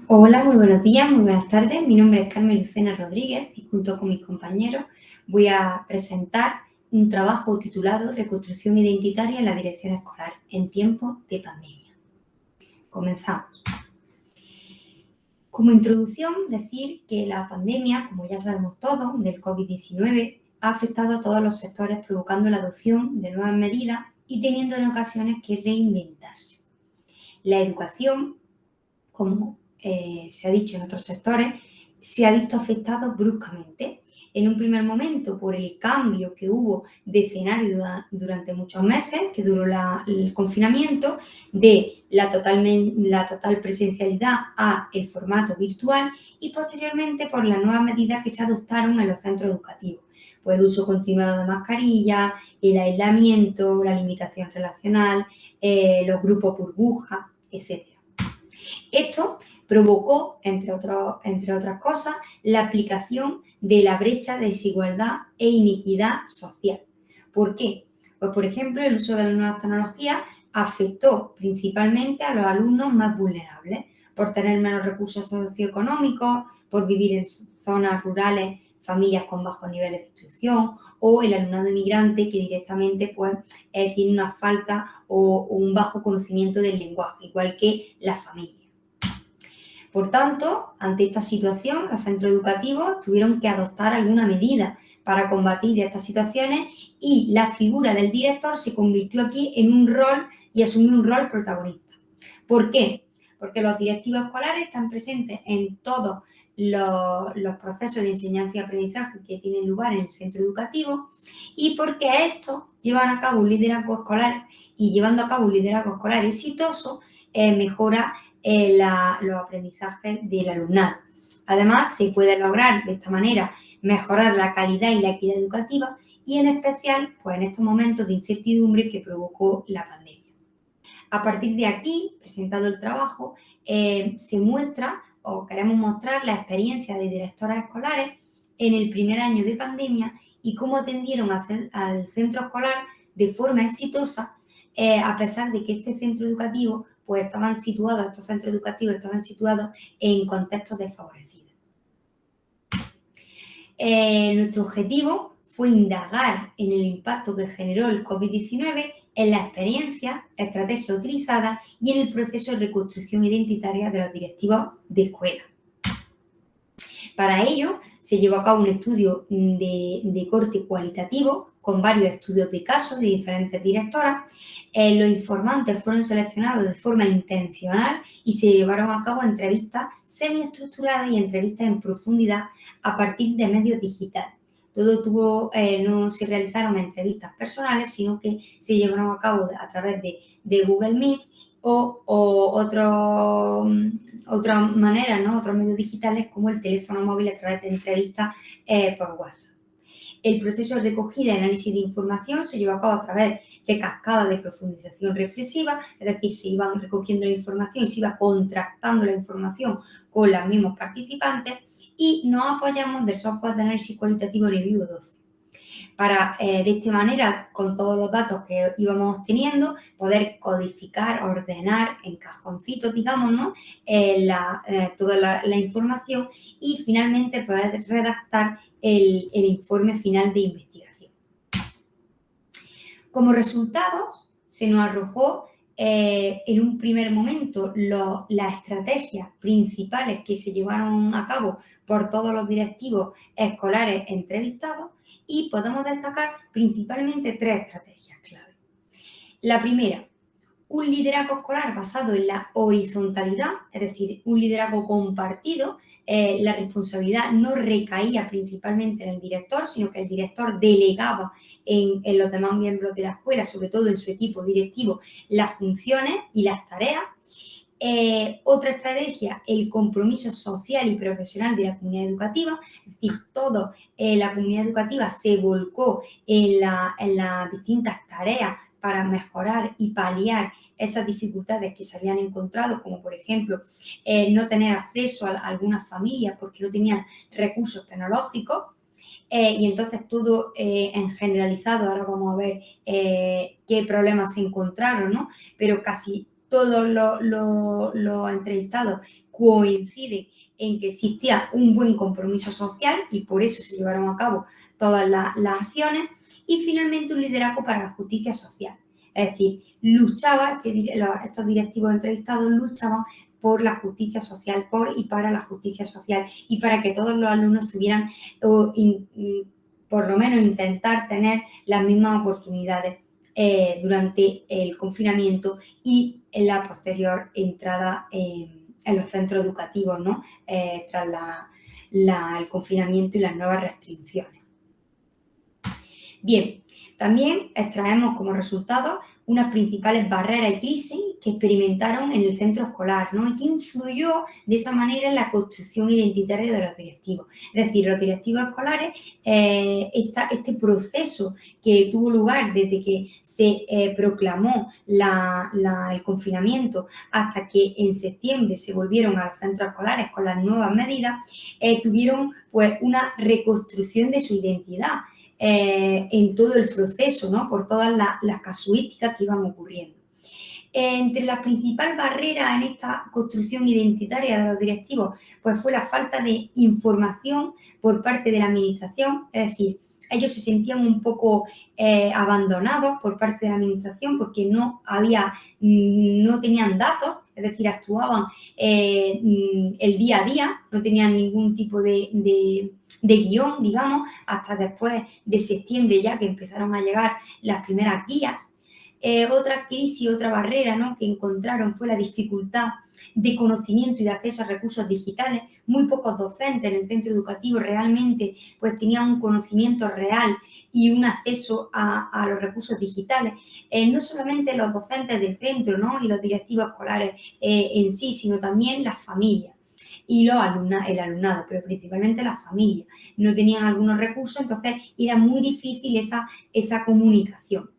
Hola, muy buenos días, muy buenas tardes. Mi nombre es Carmen Lucena Rodríguez y junto con mis compañeros voy a presentar un trabajo titulado Reconstrucción identitaria en la dirección escolar en tiempos de pandemia. Comenzamos. Como introducción, decir que la pandemia, como ya sabemos todos, del COVID-19 ha afectado a todos los sectores, provocando la adopción de nuevas medidas y teniendo en ocasiones que reinventarse. La educación, como se ha dicho en otros sectores, se ha visto afectado bruscamente. En un primer momento por el cambio que hubo de escenario durante muchos meses, que duró el confinamiento, de la total presencialidad a el formato virtual y posteriormente por las nuevas medidas que se adoptaron en los centros educativos, pues el uso continuado de mascarillas, el aislamiento, la limitación relacional, los grupos burbuja, etc. Esto provocó, entre otras cosas, la aplicación de la brecha de desigualdad e inequidad social. ¿Por qué? Pues, por ejemplo, el uso de las nuevas tecnologías afectó principalmente a los alumnos más vulnerables, por tener menos recursos socioeconómicos, por vivir en zonas rurales, familias con bajos niveles de instrucción, o el alumnado inmigrante que directamente tiene una falta o un bajo conocimiento del lenguaje, igual que las familias. Por tanto, ante esta situación, los centros educativos tuvieron que adoptar alguna medida para combatir estas situaciones y la figura del director se convirtió aquí en un rol y asumió un rol protagonista. ¿Por qué? Porque los directivos escolares están presentes en todos los procesos de enseñanza y aprendizaje que tienen lugar en el centro educativo y porque estos llevan a cabo un liderazgo escolar y llevando a cabo un liderazgo escolar exitoso mejora los aprendizajes del alumnado. Además, se puede lograr de esta manera mejorar la calidad y la equidad educativa y en especial pues, en estos momentos de incertidumbre que provocó la pandemia. A partir de aquí, presentado el trabajo, se muestra o queremos mostrar la experiencia de directoras escolares en el primer año de pandemia y cómo atendieron al centro escolar de forma exitosa, a pesar de que este centro educativo, pues estos centros educativos estaban situados en contextos desfavorecidos. Nuestro objetivo fue indagar en el impacto que generó el COVID-19 en la experiencia, la estrategia utilizada y en el proceso de reconstrucción identitaria de los directivos de escuela. Para ello, se llevó a cabo un estudio de corte cualitativo con varios estudios de casos de diferentes directoras. Los informantes fueron seleccionados de forma intencional y se llevaron a cabo entrevistas semiestructuradas y entrevistas en profundidad a partir de medios digitales. No se realizaron entrevistas personales, sino que se llevaron a cabo a través de Google Meet o otras maneras, ¿no? Otros medios digitales como el teléfono móvil a través de entrevistas por WhatsApp. El proceso de recogida y análisis de información se llevó a cabo a través de cascadas de profundización reflexiva, es decir, se iban recogiendo la información y se iba contrastando la información con los mismos participantes y nos apoyamos del software de análisis cualitativo Review 12. Para, de esta manera, con todos los datos que íbamos obteniendo, poder codificar, ordenar en cajoncitos, digamos, ¿no? Toda la información y finalmente poder redactar el informe final de investigación. Como resultados, se nos arrojó en un primer momento las estrategias principales que se llevaron a cabo por todos los directivos escolares entrevistados y podemos destacar principalmente tres estrategias clave. La primera, un liderazgo escolar basado en la horizontalidad, es decir, un liderazgo compartido. La responsabilidad no recaía principalmente en el director, sino que el director delegaba en los demás miembros de la escuela, sobre todo en su equipo directivo, las funciones y las tareas. Otra estrategia, el compromiso social y profesional de la comunidad educativa, es decir, toda la comunidad educativa se volcó en las distintas tareas para mejorar y paliar esas dificultades que se habían encontrado, como por ejemplo no tener acceso a algunas familias porque no tenían recursos tecnológicos. Y entonces todo en generalizado, ahora vamos a ver qué problemas se encontraron, ¿no? Pero casi todos los entrevistados coinciden en que existía un buen compromiso social y por eso se llevaron a cabo todas las acciones. Y finalmente un liderazgo para la justicia social. Es decir, estos directivos entrevistados luchaban por la justicia social, por y para la justicia social y para que todos los alumnos tuvieran, por lo menos intentar tener las mismas oportunidades durante el confinamiento y en la posterior entrada en los centros educativos, ¿no? Tras el confinamiento y las nuevas restricciones. Bien, también extraemos como resultado unas principales barreras y crisis que experimentaron en el centro escolar, ¿no? Y que influyó de esa manera en la construcción identitaria de los directivos. Es decir, los directivos escolares, este proceso que tuvo lugar desde que se proclamó el confinamiento hasta que en septiembre se volvieron a los centros escolares con las nuevas medidas, tuvieron pues una reconstrucción de su identidad. En todo el proceso, ¿no? Por todas las casuísticas que iban ocurriendo. Entre las principales barreras en esta construcción identitaria de los directivos, pues fue la falta de información por parte de la administración, es decir, ellos se sentían un poco abandonados por parte de la administración porque no tenían datos, es decir, actuaban el día a día, no tenían ningún tipo de guión, digamos, hasta después de septiembre ya que empezaron a llegar las primeras guías. Otra crisis, otra barrera, ¿no?, que encontraron fue la dificultad de conocimiento y de acceso a recursos digitales. Muy pocos docentes en el centro educativo realmente pues tenían un conocimiento real y un acceso a los recursos digitales. No solamente los docentes del centro, ¿no?, y los directivos escolares en sí, sino también las familias y el alumnado, pero principalmente las familias. No tenían algunos recursos, entonces era muy difícil esa comunicación.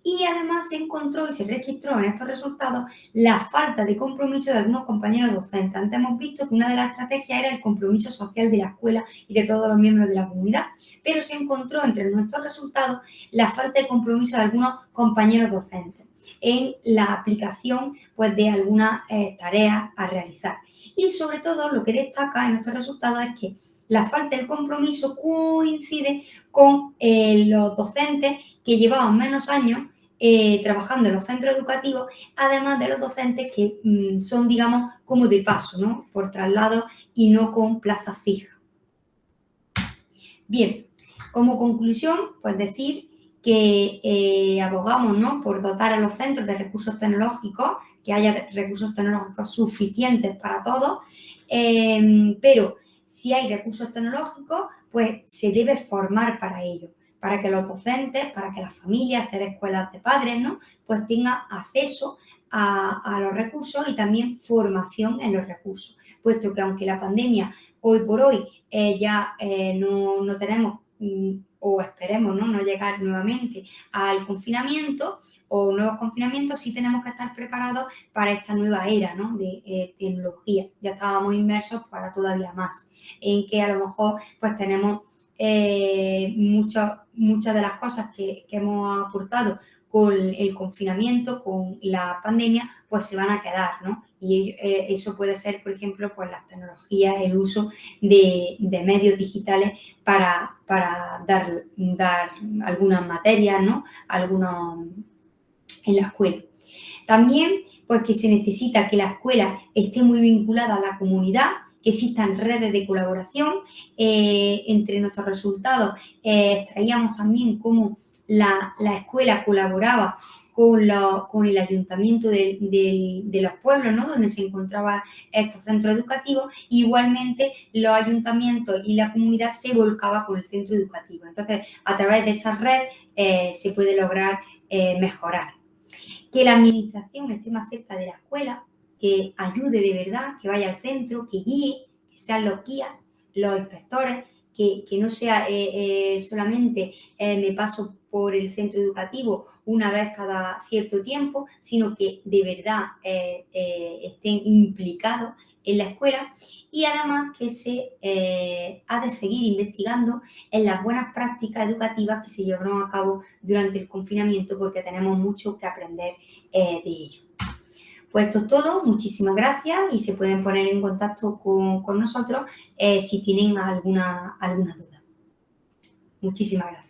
Y además se encontró y se registró en estos resultados la falta de compromiso de algunos compañeros docentes. Antes hemos visto que una de las estrategias era el compromiso social de la escuela y de todos los miembros de la comunidad, pero se encontró entre nuestros resultados la falta de compromiso de algunos compañeros docentes en la aplicación pues, de algunas tareas a realizar. Y sobre todo lo que destaca en estos resultados es que la falta de compromiso coincide con los docentes que llevaban menos años trabajando en los centros educativos, además de los docentes que son, digamos, como de paso, ¿no?, por traslado y no con plaza fija. Bien, como conclusión, pues decir que abogamos, ¿no?, por dotar a los centros de recursos tecnológicos, que haya recursos tecnológicos suficientes para todos, pero si hay recursos tecnológicos, pues se debe formar para ello, para que los docentes, para que las familias, hacer escuelas de padres, ¿no?, pues tengan acceso a los recursos y también formación en los recursos, puesto que aunque la pandemia hoy por hoy ya no tenemos o esperemos no llegar nuevamente al confinamiento o nuevos confinamientos, sí tenemos que estar preparados para esta nueva era, ¿no?, de tecnología. Ya estábamos inmersos para todavía más, en que a lo mejor pues tenemos muchas de las cosas que hemos aportado con el confinamiento, con la pandemia, pues se van a quedar, ¿no? Y eso puede ser, por ejemplo, pues las tecnologías, el uso de medios digitales para dar algunas materias, ¿no?, algunos en la escuela. También, pues que se necesita que la escuela esté muy vinculada a la comunidad, que existan redes de colaboración. Entre nuestros resultados extraíamos también cómo la escuela colaboraba con el ayuntamiento de los pueblos, ¿no?, donde se encontraban estos centros educativos. Igualmente, los ayuntamientos y la comunidad se volcaban con el centro educativo. Entonces, a través de esa red se puede lograr mejorar. Que la administración esté más cerca de la escuela, que ayude de verdad, que vaya al centro, que guíe, que sean los guías, los inspectores, que no sea solamente me paso por el centro educativo una vez cada cierto tiempo, sino que de verdad estén implicados en la escuela. Y además que se ha de seguir investigando en las buenas prácticas educativas que se llevaron a cabo durante el confinamiento, porque tenemos mucho que aprender de ello. Pues esto es todo, muchísimas gracias y se pueden poner en contacto con nosotros si tienen alguna duda. Muchísimas gracias.